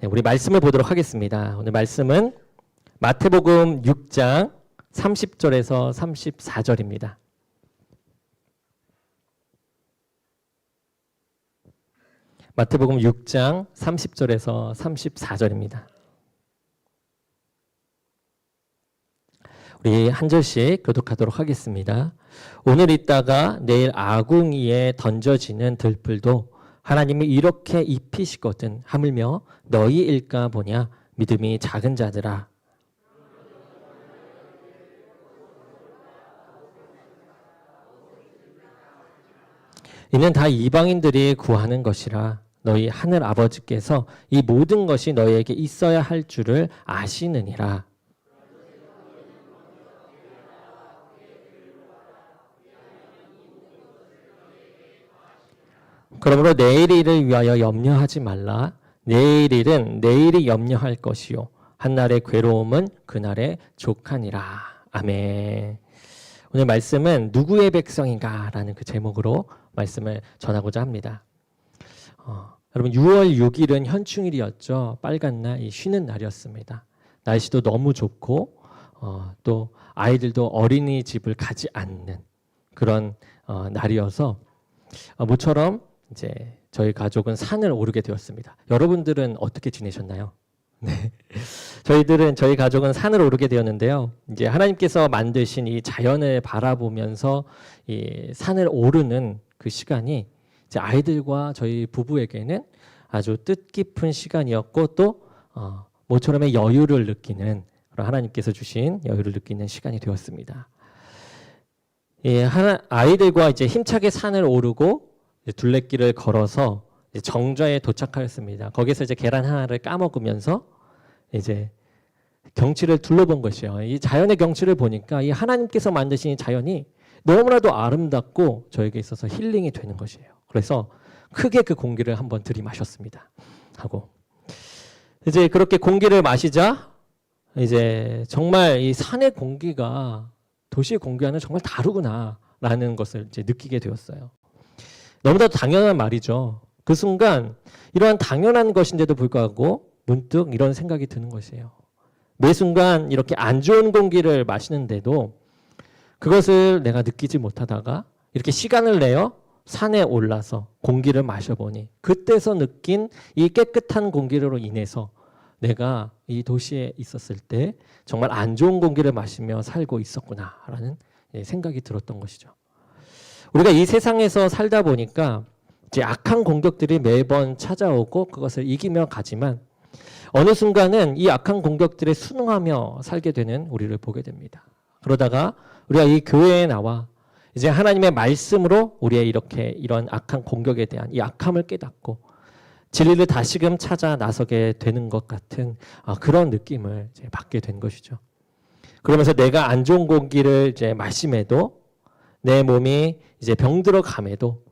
네, 우리 말씀을 보도록 하겠습니다. 오늘 말씀은 마태복음 6장 30절에서 34절입니다. 마태복음 6장 30절에서 34절입니다. 우리 한 절씩 교독하도록 하겠습니다. 오늘 있다가 내일 아궁이에 던져지는 들풀도 하나님이 이렇게 입히시거든 하물며 너희일까 보냐. 믿음이 작은 자들아. 이는 다 이방인들이 구하는 것이라. 너희 하늘 아버지께서 이 모든 것이 너희에게 있어야 할 줄을 아시느니라. 그러므로 내일 일을 위하여 염려하지 말라. 내일 일은 내일이 염려할 것이요 한날의 괴로움은 그날의 족하니라. 아멘. 오늘 말씀은 누구의 백성인가 라는 그 제목으로 말씀을 전하고자 합니다. 여러분 6월 6일은 현충일이었죠. 빨간 날, 이 쉬는 날이었습니다. 날씨도 너무 좋고 또 아이들도 어린이집을 가지 않는 그런 날이어서 모처럼 이제 저희 가족은 산을 오르게 되었습니다. 여러분들은 어떻게 지내셨나요? 네. 저희 가족은 산을 오르게 되었는데요. 이제 하나님께서 만드신 이 자연을 바라보면서 이 산을 오르는 그 시간이 이제 아이들과 저희 부부에게는 아주 뜻깊은 시간이었고 또 모처럼의 여유를 느끼는 그런 하나님께서 주신 여유를 느끼는 시간이 되었습니다. 아이들과 이제 힘차게 산을 오르고 둘레길을 걸어서 정자에 도착하였습니다. 거기서 이제 계란 하나를 까먹으면서 이제 경치를 둘러본 것이요. 이 자연의 경치를 보니까 이 하나님께서 만드신 이 자연이 너무나도 아름답고 저에게 있어서 힐링이 되는 것이에요. 그래서 크게 그 공기를 한번 들이마셨습니다. 하고 이제 그렇게 공기를 마시자 이제 정말 이 산의 공기가 도시의 공기와는 정말 다르구나라는 것을 이제 느끼게 되었어요. 너무나도 당연한 말이죠. 그 순간 이러한 당연한 것인데도 불구하고 문득 이런 생각이 드는 것이에요. 매 순간 이렇게 안 좋은 공기를 마시는데도 그것을 내가 느끼지 못하다가 이렇게 시간을 내어 산에 올라서 공기를 마셔보니 그때서 느낀 이 깨끗한 공기로 인해서 내가 이 도시에 있었을 때 정말 안 좋은 공기를 마시며 살고 있었구나라는 생각이 들었던 것이죠. 우리가 이 세상에서 살다 보니까 이제 악한 공격들이 매번 찾아오고 그것을 이기며 가지만 어느 순간은 이 악한 공격들에 순응하며 살게 되는 우리를 보게 됩니다. 그러다가 우리가 이 교회에 나와 이제 하나님의 말씀으로 우리의 이런 악한 공격에 대한 이 악함을 깨닫고 진리를 다시금 찾아 나서게 되는 것 같은 그런 느낌을 이제 받게 된 것이죠. 그러면서 내가 안 좋은 공기를 이제 마심에도 내 몸이 이제 병들어 감에도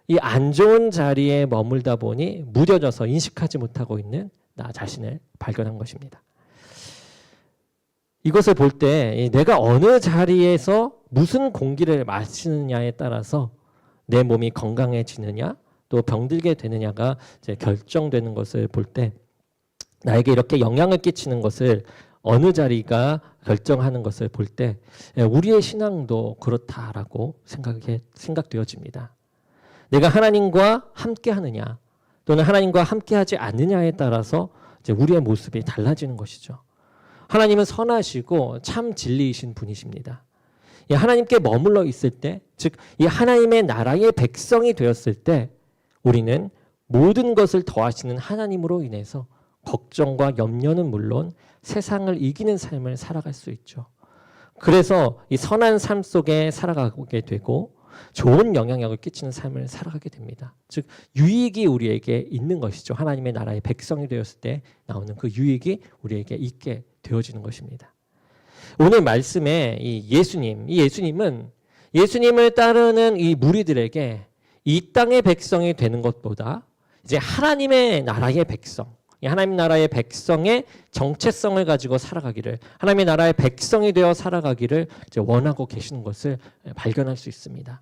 이 안 좋은 자리에 머물다 보니 무뎌져서 인식하지 못하고 있는 나 자신을 발견한 것입니다. 이것을 볼 때 내가 어느 자리에서 무슨 공기를 마시느냐에 따라서 내 몸이 건강해지느냐 또 병들게 되느냐가 이제 결정되는 것을 볼 때 나에게 이렇게 영향을 끼치는 것을 어느 자리가 결정하는 것을 볼 때 우리의 신앙도 그렇다라고 생각되어집니다. 내가 하나님과 함께 하느냐 또는 하나님과 함께 하지 않느냐에 따라서 이제 우리의 모습이 달라지는 것이죠. 하나님은 선하시고 참 진리이신 분이십니다. 하나님께 머물러 있을 때, 즉 이 하나님의 나라의 백성이 되었을 때 우리는 모든 것을 더하시는 하나님으로 인해서 걱정과 염려는 물론 세상을 이기는 삶을 살아갈 수 있죠. 그래서 이 선한 삶 속에 살아가게 되고 좋은 영향력을 끼치는 삶을 살아가게 됩니다. 즉 유익이 우리에게 있는 것이죠. 하나님의 나라의 백성이 되었을 때 나오는 그 유익이 우리에게 있게 되어지는 것입니다. 오늘 말씀에 이 예수님은 예수님을 따르는 이 무리들에게 이 땅의 백성이 되는 것보다 이제 하나님의 나라의 백성, 하나님 나라의 백성의 정체성을 가지고 살아가기를, 하나님의 나라의 백성이 되어 살아가기를 이제 원하고 계시는 것을 발견할 수 있습니다.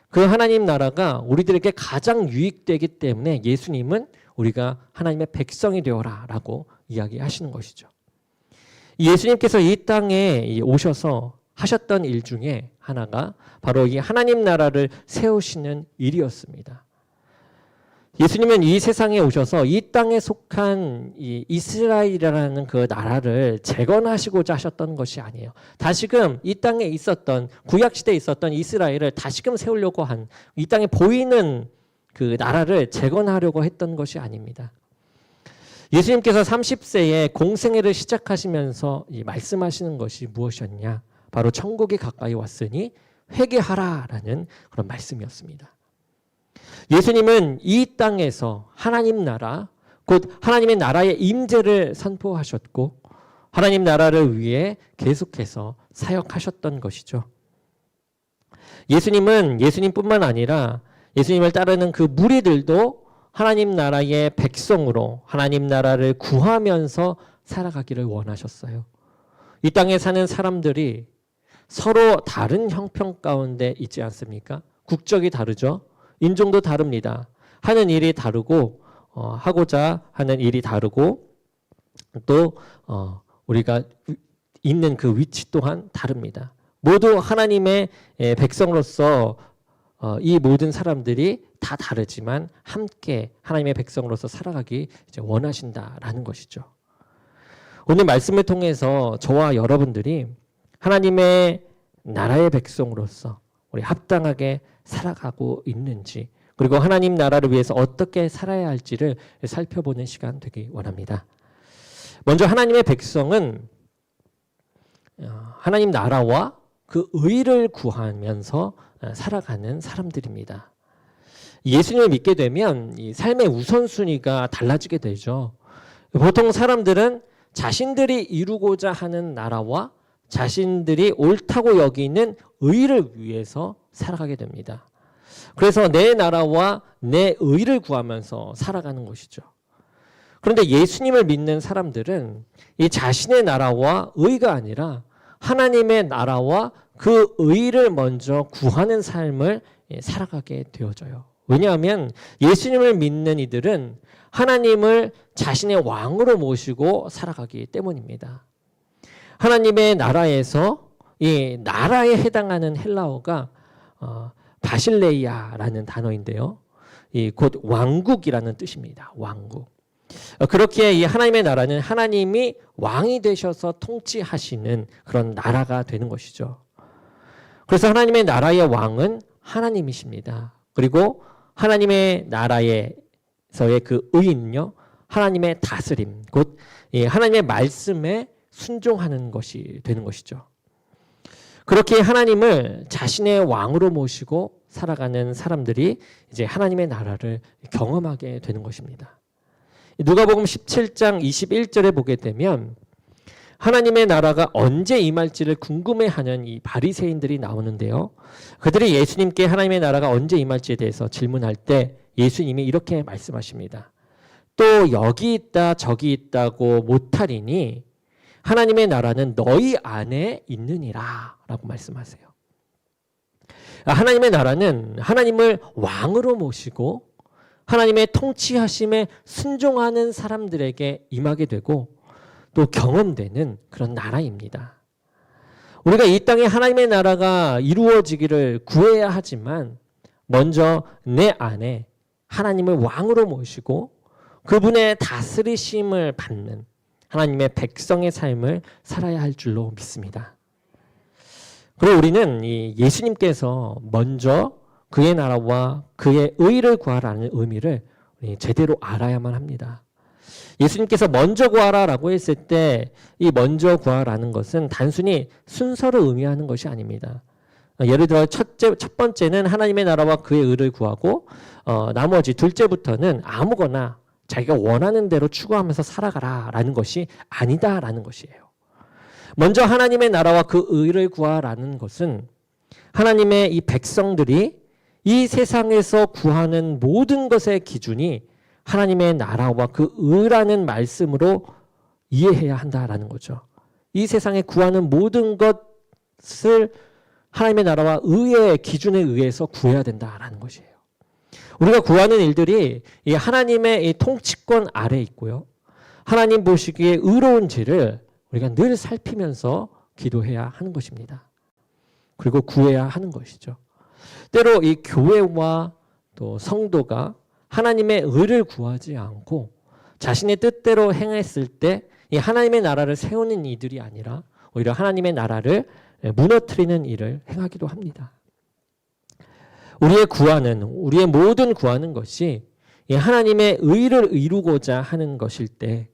그 하나님 나라가 우리들에게 가장 유익되기 때문에 예수님은 우리가 하나님의 백성이 되어라 라고 이야기하시는 것이죠. 예수님께서 이 땅에 오셔서 하셨던 일 중에 하나가 바로 이 하나님 나라를 세우시는 일이었습니다. 예수님은 이 세상에 오셔서 이 땅에 속한 이 이스라엘이라는 그 나라를 재건하시고자 하셨던 것이 아니에요. 다시금 이 땅에 있었던 구약시대에 있었던 이스라엘을 다시금 세우려고 한 이 땅에 보이는 그 나라를 재건하려고 했던 것이 아닙니다. 예수님께서 30세에 공생애를 시작하시면서 말씀하시는 것이 무엇이었냐? 바로 천국이 가까이 왔으니 회개하라라는 그런 말씀이었습니다. 예수님은 이 땅에서 하나님 나라, 곧 하나님의 나라의 임재를 선포하셨고 하나님 나라를 위해 계속해서 사역하셨던 것이죠. 예수님은 예수님뿐만 아니라 예수님을 따르는 그 무리들도 하나님 나라의 백성으로 하나님 나라를 구하면서 살아가기를 원하셨어요. 이 땅에 사는 사람들이 서로 다른 형편 가운데 있지 않습니까? 국적이 다르죠. 인종도 다릅니다. 하는 일이 다르고 하고자 하는 일이 다르고 또 우리가 있는 그 위치 또한 다릅니다. 모두 하나님의 백성으로서 이 모든 사람들이 다 다르지만 함께 하나님의 백성으로서 살아가기 이제 원하신다라는 것이죠. 오늘 말씀을 통해서 저와 여러분들이 하나님의 나라의 백성으로서 우리 합당하게 살아가고 있는지, 그리고 하나님 나라를 위해서 어떻게 살아야 할지를 살펴보는 시간 되기 원합니다. 먼저 하나님의 백성은 하나님 나라와 그 의를 구하면서 살아가는 사람들입니다. 예수님을 믿게 되면 이 삶의 우선순위가 달라지게 되죠. 보통 사람들은 자신들이 이루고자 하는 나라와 자신들이 옳다고 여기는 의를 위해서 살아가게 됩니다. 그래서 내 나라와 내 의를 구하면서 살아가는 것이죠. 그런데 예수님을 믿는 사람들은 이 자신의 나라와 의가 아니라 하나님의 나라와 그 의를 먼저 구하는 삶을 살아가게 되어져요. 왜냐하면 예수님을 믿는 이들은 하나님을 자신의 왕으로 모시고 살아가기 때문입니다. 하나님의 나라에서 이 나라에 해당하는 헬라어가 바실레이아라는 단어인데요. 곧 왕국이라는 뜻입니다. 왕국. 그렇게 이 하나님의 나라는 하나님이 왕이 되셔서 통치하시는 그런 나라가 되는 것이죠. 그래서 하나님의 나라의 왕은 하나님이십니다. 그리고 하나님의 나라에서의 그 의는요, 하나님의 다스림, 곧 하나님의 말씀에 순종하는 것이 되는 것이죠. 그렇게 하나님을 자신의 왕으로 모시고 살아가는 사람들이 이제 하나님의 나라를 경험하게 되는 것입니다. 누가복음 17장 21절에 보게 되면 하나님의 나라가 언제 임할지를 궁금해하는 이 바리새인들이 나오는데요. 그들이 예수님께 하나님의 나라가 언제 임할지에 대해서 질문할 때 예수님이 이렇게 말씀하십니다. 또 여기 있다 저기 있다고 못하리니 하나님의 나라는 너희 안에 있느니라 라고 말씀하세요. 하나님의 나라는 하나님을 왕으로 모시고 하나님의 통치하심에 순종하는 사람들에게 임하게 되고 또 경험되는 그런 나라입니다. 우리가 이 땅에 하나님의 나라가 이루어지기를 구해야 하지만 먼저 내 안에 하나님을 왕으로 모시고 그분의 다스리심을 받는 하나님의 백성의 삶을 살아야 할 줄로 믿습니다. 그리고 우리는 이 예수님께서 먼저 그의 나라와 그의 의를 구하라는 의미를 제대로 알아야만 합니다. 예수님께서 먼저 구하라라고 했을 때 이 먼저 구하라는 것은 단순히 순서를 의미하는 것이 아닙니다. 예를 들어 첫 번째는 하나님의 나라와 그의 의를 구하고 나머지 둘째부터는 아무거나 자기가 원하는 대로 추구하면서 살아가라라는 것이 아니다라는 것이에요. 먼저 하나님의 나라와 그 의를 구하라는 것은 하나님의 이 백성들이 이 세상에서 구하는 모든 것의 기준이 하나님의 나라와 그 의라는 말씀으로 이해해야 한다라는 거죠. 이 세상에 구하는 모든 것을 하나님의 나라와 의의 기준에 의해서 구해야 된다라는 것이에요. 우리가 구하는 일들이 이 하나님의 이 통치권 아래 있고요. 하나님 보시기에 의로운지를 우리가 늘 살피면서 기도해야 하는 것입니다. 그리고 구해야 하는 것이죠. 때로 이 교회와 또 성도가 하나님의 의를 구하지 않고 자신의 뜻대로 행했을 때 이 하나님의 나라를 세우는 이들이 아니라 오히려 하나님의 나라를 무너뜨리는 일을 행하기도 합니다. 우리의 모든 구하는 것이 이 하나님의 의를 이루고자 하는 것일 때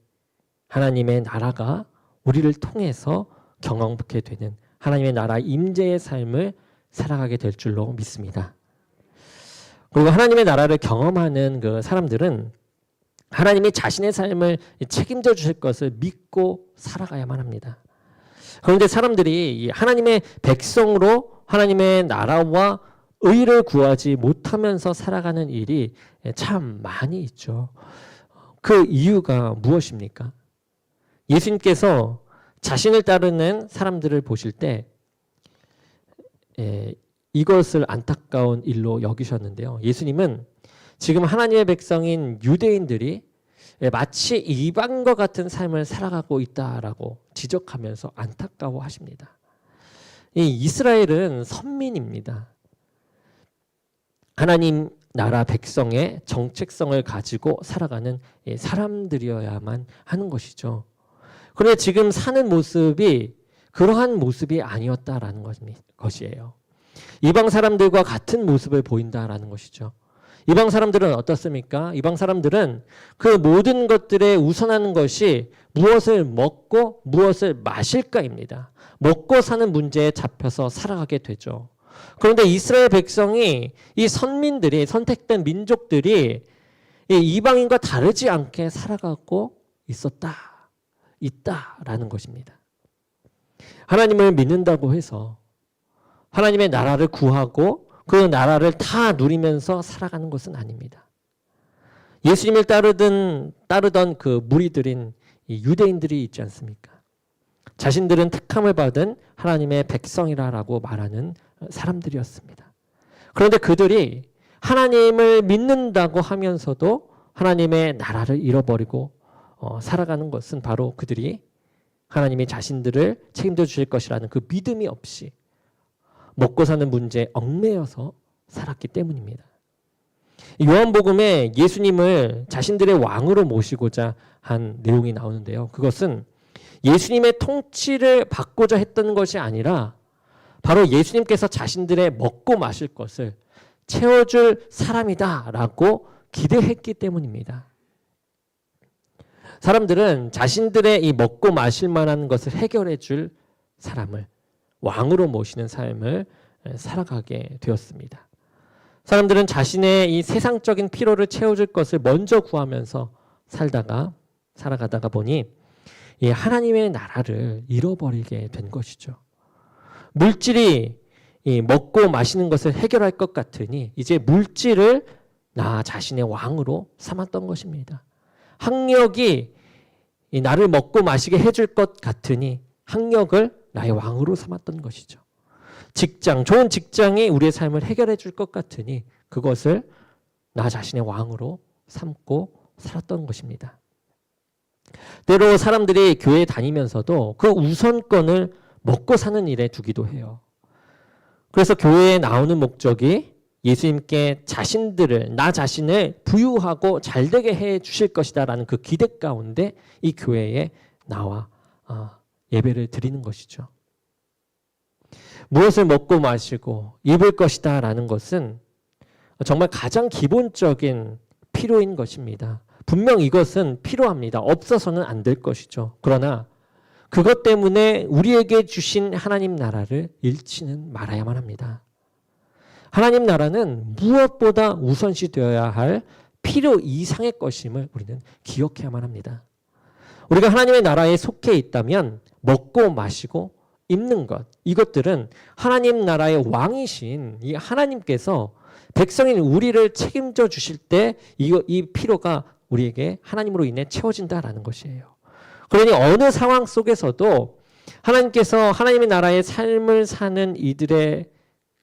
하나님의 나라가 우리를 통해서 경험하게 되는 하나님의 나라 임재의 삶을 살아가게 될 줄로 믿습니다. 그리고 하나님의 나라를 경험하는 그 사람들은 하나님이 자신의 삶을 책임져 주실 것을 믿고 살아가야만 합니다. 그런데 사람들이 하나님의 백성으로 하나님의 나라와 의를 구하지 못하면서 살아가는 일이 참 많이 있죠. 그 이유가 무엇입니까? 예수님께서 자신을 따르는 사람들을 보실 때 이것을 안타까운 일로 여기셨는데요. 예수님은 지금 하나님의 백성인 유대인들이 마치 이방과 같은 삶을 살아가고 있다라고 지적하면서 안타까워하십니다. 이 이스라엘은 선민입니다. 하나님 나라 백성의 정체성을 가지고 살아가는 사람들이어야만 하는 것이죠. 그런데 지금 사는 모습이 그러한 모습이 아니었다라는 것이에요. 이방 사람들과 같은 모습을 보인다라는 것이죠. 이방 사람들은 어떻습니까? 이방 사람들은 그 모든 것들에 우선하는 것이 무엇을 먹고 무엇을 마실까입니다. 먹고 사는 문제에 잡혀서 살아가게 되죠. 그런데 이스라엘 백성이 이 선민들이 선택된 민족들이 이 이방인과 다르지 않게 살아가고 있다라는 것입니다. 하나님을 믿는다고 해서 하나님의 나라를 구하고 그 나라를 다 누리면서 살아가는 것은 아닙니다. 예수님을 따르던 그 무리들인 이 유대인들이 있지 않습니까? 자신들은 택함을 받은 하나님의 백성이라고 말하는 사람들이었습니다. 그런데 그들이 하나님을 믿는다고 하면서도 하나님의 나라를 잃어버리고 살아가는 것은 바로 그들이 하나님이 자신들을 책임져 주실 것이라는 그 믿음이 없이 먹고 사는 문제에 얽매여서 살았기 때문입니다. 요한복음에 예수님을 자신들의 왕으로 모시고자 한 내용이 나오는데요. 그것은 예수님의 통치를 받고자 했던 것이 아니라 바로 예수님께서 자신들의 먹고 마실 것을 채워줄 사람이다라고 기대했기 때문입니다. 사람들은 자신들의 이 먹고 마실 만한 것을 해결해 줄 사람을 왕으로 모시는 삶을 살아가게 되었습니다. 사람들은 자신의 이 세상적인 필요를 채워줄 것을 먼저 구하면서 살아가다가 보니 이 하나님의 나라를 잃어버리게 된 것이죠. 물질이 이 먹고 마시는 것을 해결할 것 같으니 이제 물질을 나 자신의 왕으로 삼았던 것입니다. 학력이 이 나를 먹고 마시게 해줄 것 같으니 학력을 나의 왕으로 삼았던 것이죠. 좋은 직장이 우리의 삶을 해결해 줄 것 같으니 그것을 나 자신의 왕으로 삼고 살았던 것입니다. 때로 사람들이 교회에 다니면서도 그 우선권을 먹고 사는 일에 두기도 해요. 그래서 교회에 나오는 목적이 예수님께 나 자신을 부유하고 잘되게 해 주실 것이다라는 그 기대 가운데 이 교회에 나와 예배를 드리는 것이죠. 무엇을 먹고 마시고 입을 것이다 라는 것은 정말 가장 기본적인 필요인 것입니다. 분명 이것은 필요합니다. 없어서는 안 될 것이죠. 그러나 그것 때문에 우리에게 주신 하나님 나라를 잃지는 말아야만 합니다. 하나님 나라는 무엇보다 우선시 되어야 할 필요 이상의 것임을 우리는 기억해야만 합니다. 우리가 하나님의 나라에 속해 있다면 먹고 마시고 입는 것, 이것들은 하나님 나라의 왕이신 이 하나님께서 백성인 우리를 책임져 주실 때 이 필요가 우리에게 하나님으로 인해 채워진다라는 것이에요. 그러니 어느 상황 속에서도 하나님께서 하나님의 나라의 삶을 사는 이들의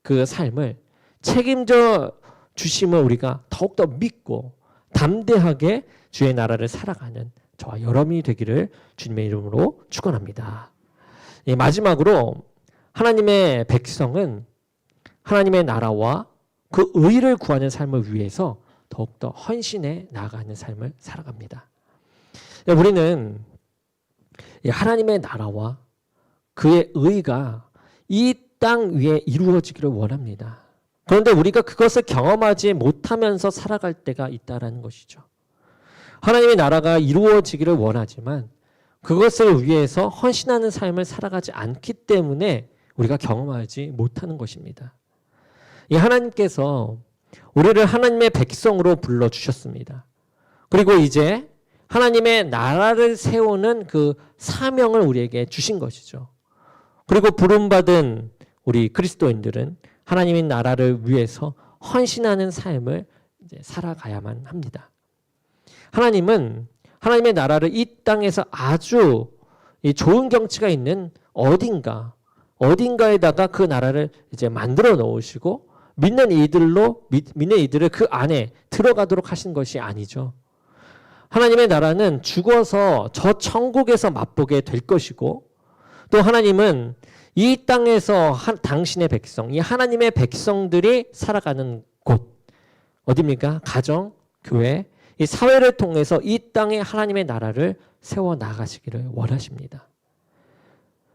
그 삶을 책임져 주심을 우리가 더욱더 믿고 담대하게 주의 나라를 살아가는 저와 여러분이 되기를 주님의 이름으로 축원합니다. 마지막으로 하나님의 백성은 하나님의 나라와 그 의를 구하는 삶을 위해서 더욱더 헌신해 나아가는 삶을 살아갑니다. 우리는 하나님의 나라와 그의 의가 이 땅 위에 이루어지기를 원합니다. 그런데 우리가 그것을 경험하지 못하면서 살아갈 때가 있다는 것이죠. 하나님의 나라가 이루어지기를 원하지만 그것을 위해서 헌신하는 삶을 살아가지 않기 때문에 우리가 경험하지 못하는 것입니다. 이 하나님께서 우리를 하나님의 백성으로 불러주셨습니다. 그리고 이제 하나님의 나라를 세우는 그 사명을 우리에게 주신 것이죠. 그리고 부름받은 우리 그리스도인들은 하나님의 나라를 위해서 헌신하는 삶을 이제 살아가야만 합니다. 하나님은 하나님의 나라를 이 땅에서 아주 좋은 경치가 있는 어딘가에다가 그 나라를 이제 만들어 놓으시고 믿는 이들을 그 안에 들어가도록 하신 것이 아니죠. 하나님의 나라는 죽어서 저 천국에서 맛보게 될 것이고, 또 하나님은 이 땅에서 당신의 백성, 이 하나님의 백성들이 살아가는 곳, 어디입니까? 가정, 교회, 이 사회를 통해서 이 땅에 하나님의 나라를 세워 나가시기를 원하십니다.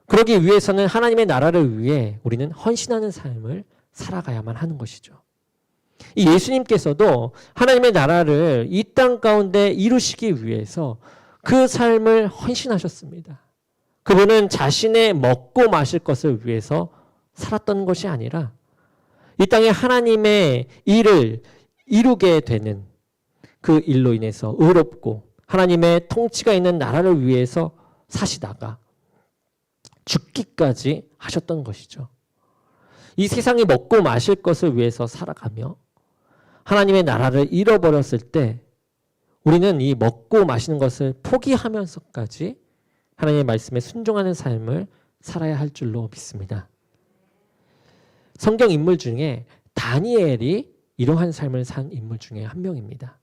그러기 위해서는 하나님의 나라를 위해 우리는 헌신하는 삶을 살아가야만 하는 것이죠. 이 예수님께서도 하나님의 나라를 이 땅 가운데 이루시기 위해서 그 삶을 헌신하셨습니다. 그분은 자신의 먹고 마실 것을 위해서 살았던 것이 아니라 이 땅에 하나님의 일을 이루게 되는 그 일로 인해서 의롭고 하나님의 통치가 있는 나라를 위해서 사시다가 죽기까지 하셨던 것이죠. 이 세상이 먹고 마실 것을 위해서 살아가며 하나님의 나라를 잃어버렸을 때 우리는 이 먹고 마시는 것을 포기하면서까지 하나님의 말씀에 순종하는 삶을 살아야 할 줄로 믿습니다. 성경 인물 중에 다니엘이 이러한 삶을 산 인물 중에 한 명입니다.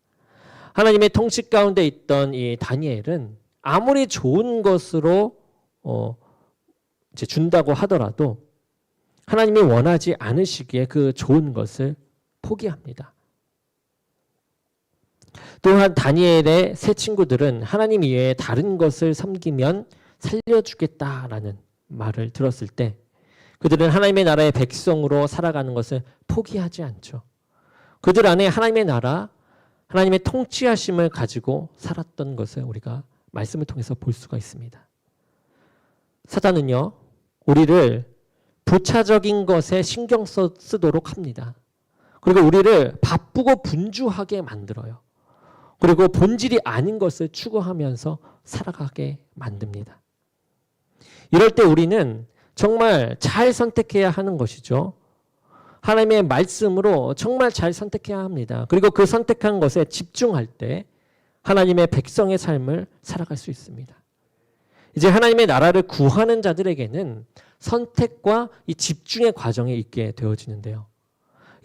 하나님의 통치 가운데 있던 이 다니엘은 아무리 좋은 것으로 이제 준다고 하더라도 하나님이 원하지 않으시기에 그 좋은 것을 포기합니다. 또한 다니엘의 세 친구들은 하나님 이외에 다른 것을 섬기면 살려주겠다라는 말을 들었을 때 그들은 하나님의 나라의 백성으로 살아가는 것을 포기하지 않죠. 그들 안에 하나님의 나라, 하나님의 통치하심을 가지고 살았던 것을 우리가 말씀을 통해서 볼 수가 있습니다. 사단은요, 우리를 부차적인 것에 신경 쓰도록 합니다. 그리고 우리를 바쁘고 분주하게 만들어요. 그리고 본질이 아닌 것을 추구하면서 살아가게 만듭니다. 이럴 때 우리는 정말 잘 선택해야 하는 것이죠. 하나님의 말씀으로 정말 잘 선택해야 합니다. 그리고 그 선택한 것에 집중할 때 하나님의 백성의 삶을 살아갈 수 있습니다. 이제 하나님의 나라를 구하는 자들에게는 선택과 이 집중의 과정이 있게 되어지는데요.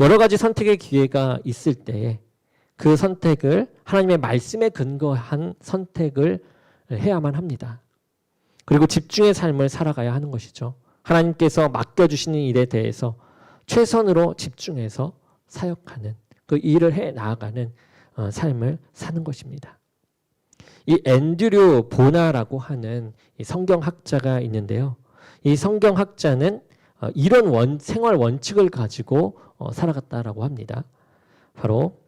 여러 가지 선택의 기회가 있을 때에 그 선택을 하나님의 말씀에 근거한 선택을 해야만 합니다. 그리고 집중의 삶을 살아가야 하는 것이죠. 하나님께서 맡겨주시는 일에 대해서 최선으로 집중해서 사역하는 그 일을 해 나아가는 삶을 사는 것입니다. 이 앤드류 보나라고 하는 이 성경학자가 있는데요. 이 성경학자는 이런 생활 원칙을 가지고 살아갔다라고 합니다. 바로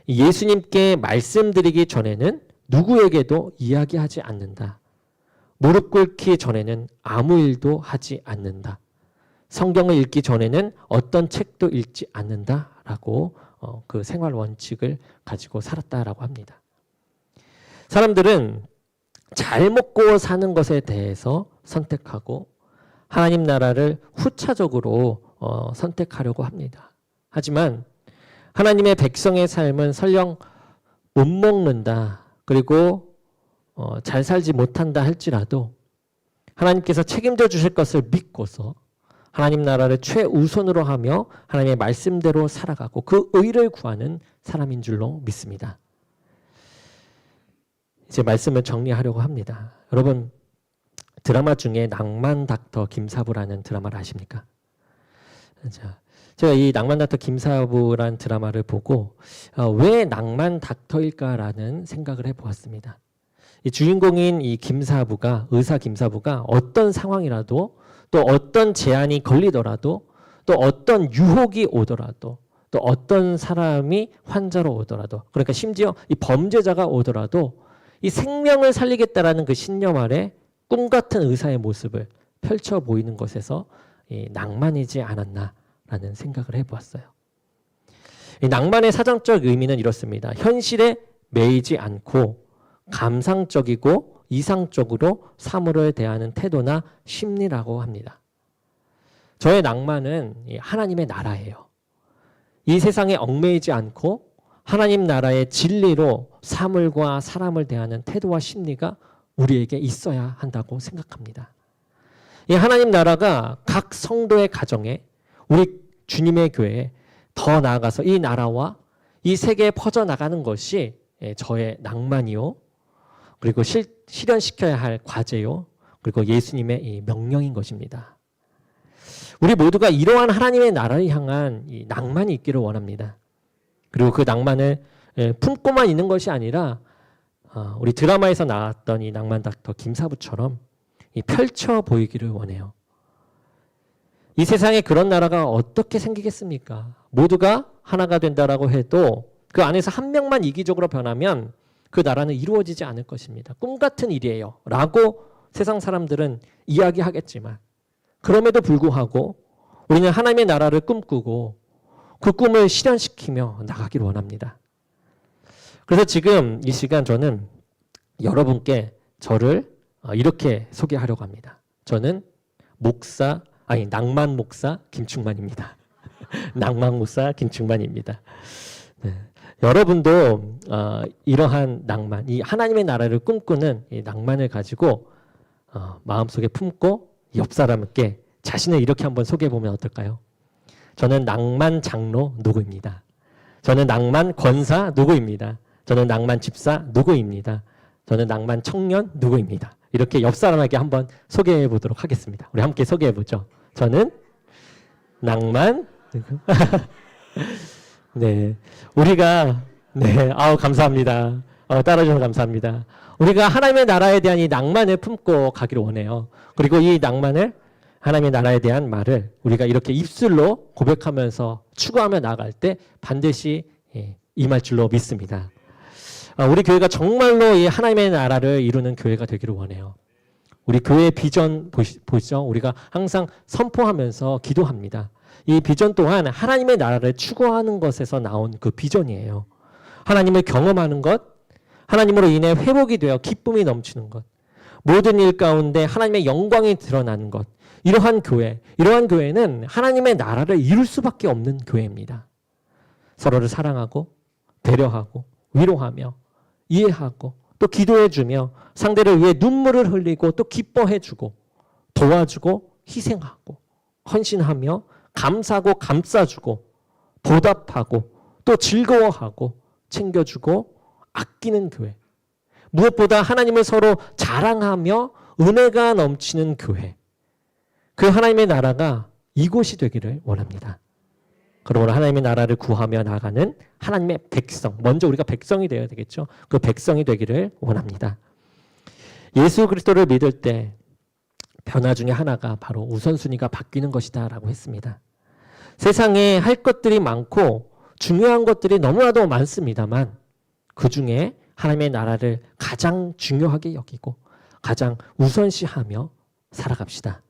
예수님께 말씀드리기 전에는 누구에게도 이야기하지 않는다. 무릎 꿇기 전에는 아무 일도 하지 않는다. 성경을 읽기 전에는 어떤 책도 읽지 않는다라고 그 생활 원칙을 가지고 살았다라고 합니다. 사람들은 잘 먹고 사는 것에 대해서 선택하고 하나님 나라를 후차적으로 선택하려고 합니다. 하지만 하나님의 백성의 삶은 설령 못 먹는다, 그리고 잘 살지 못한다 할지라도 하나님께서 책임져 주실 것을 믿고서 하나님 나라를 최우선으로 하며 하나님의 말씀대로 살아가고 그 의를 구하는 사람인 줄로 믿습니다. 이제 말씀을 정리하려고 합니다. 여러분, 드라마 중에 낭만 닥터 김사부라는 드라마를 아십니까? 자, 제가 이 낭만 닥터 김사부라는 드라마를 보고 왜 낭만 닥터일까라는 생각을 해보았습니다. 이 주인공인 이 김사부가, 의사 김사부가 어떤 상황이라도 또 어떤 제한이 걸리더라도 또 어떤 유혹이 오더라도 또 어떤 사람이 환자로 오더라도, 그러니까 심지어 이 범죄자가 오더라도 이 생명을 살리겠다라는 그 신념 아래 꿈 같은 의사의 모습을 펼쳐 보이는 것에서 이 낭만이지 않았나라는 생각을 해보았어요. 이 낭만의 사전적 의미는 이렇습니다. 현실에 매이지 않고 감상적이고 이상적으로 사물을 대하는 태도나 심리라고 합니다. 저의 낭만은 하나님의 나라예요. 이 세상에 얽매이지 않고 하나님 나라의 진리로 사물과 사람을 대하는 태도와 심리가 우리에게 있어야 한다고 생각합니다. 이 하나님 나라가 각 성도의 가정에, 우리 주님의 교회에 더 나아가서 이 나라와 이 세계에 퍼져나가는 것이 저의 낭만이요, 그리고 실현시켜야 할 과제요, 그리고 예수님의 이 명령인 것입니다. 우리 모두가 이러한 하나님의 나라를 향한 이 낭만이 있기를 원합니다. 그리고 그 낭만을 품고만 있는 것이 아니라 우리 드라마에서 나왔던 이 낭만 닥터 김사부처럼 펼쳐 보이기를 원해요. 이 세상에 그런 나라가 어떻게 생기겠습니까? 모두가 하나가 된다라고 해도 그 안에서 한 명만 이기적으로 변하면 그 나라는 이루어지지 않을 것입니다. 꿈 같은 일이에요 라고 세상 사람들은 이야기하겠지만, 그럼에도 불구하고 우리는 하나님의 나라를 꿈꾸고 그 꿈을 실현시키며 나가기를 원합니다. 그래서 지금 이 시간 저는 여러분께 저를 이렇게 소개하려고 합니다. 저는 낭만 목사 김충만입니다. 낭만 목사 김충만입니다. 네. 여러분도 이러한 낭만, 이 하나님의 나라를 꿈꾸는 이 낭만을 가지고 마음속에 품고 옆 사람께 자신을 이렇게 한번 소개해 보면 어떨까요? 저는 낭만 장로 누구입니다. 저는 낭만 권사 누구입니다. 저는 낭만 집사 누구입니다. 저는 낭만 청년 누구입니다. 이렇게 옆 사람에게 한번 소개해 보도록 하겠습니다. 우리 함께 소개해 보죠. 저는 낭만 네, 우리가 감사합니다. 따라주셔서 감사합니다. 우리가 하나님의 나라에 대한 이 낭만을 품고 가기를 원해요. 그리고 이 낭만을, 하나님의 나라에 대한 말을 우리가 이렇게 입술로 고백하면서 추구하며 나아갈 때 반드시 임할 줄로 믿습니다. 우리 교회가 정말로 이 하나님의 나라를 이루는 교회가 되기를 원해요. 우리 교회의 비전 보시죠. 우리가 항상 선포하면서 기도합니다. 이 비전 또한 하나님의 나라를 추구하는 것에서 나온 그 비전이에요. 하나님을 경험하는 것, 하나님으로 인해 회복이 되어 기쁨이 넘치는 것, 모든 일 가운데 하나님의 영광이 드러나는 것, 이러한 교회는 하나님의 나라를 이룰 수밖에 없는 교회입니다. 서로를 사랑하고 배려하고 위로하며 이해하고 또 기도해주며 상대를 위해 눈물을 흘리고 또 기뻐해주고 도와주고 희생하고 헌신하며 감사하고 감싸주고 보답하고 또 즐거워하고 챙겨주고 아끼는 교회. 무엇보다 하나님을 서로 자랑하며 은혜가 넘치는 교회. 그 하나님의 나라가 이곳이 되기를 원합니다. 그러므로 하나님의 나라를 구하며 나가는 하나님의 백성, 먼저 우리가 백성이 되어야 되겠죠. 그 백성이 되기를 원합니다. 예수 그리스도를 믿을 때 변화 중에 하나가 바로 우선순위가 바뀌는 것이다 라고 했습니다. 세상에 할 것들이 많고 중요한 것들이 너무나도 많습니다만 그 중에 하나님의 나라를 가장 중요하게 여기고 가장 우선시하며 살아갑시다.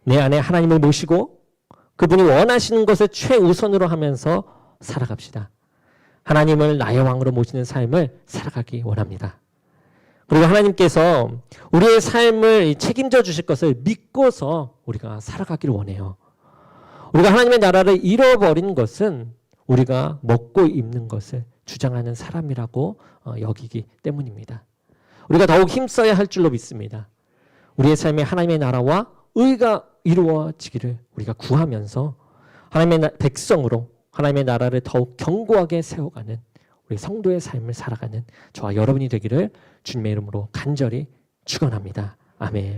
내 안에 하나님을 모시고 그분이 원하시는 것을 최우선으로 하면서 살아갑시다. 하나님을 나의 왕으로 모시는 삶을 살아가기 원합니다. 그리고 하나님께서 우리의 삶을 책임져 주실 것을 믿고서 우리가 살아가기를 원해요. 우리가 하나님의 나라를 잃어버린 것은 우리가 먹고 입는 것을 주장하는 사람이라고 여기기 때문입니다. 우리가 더욱 힘써야 할 줄로 믿습니다. 우리의 삶에 하나님의 나라와 의가 이루어지기를 우리가 구하면서 하나님의 백성으로 하나님의 나라를 더욱 견고하게 세워가는 우리 성도의 삶을 살아가는 저와 여러분이 되기를 주님의 이름으로 간절히 축원합니다. 아멘.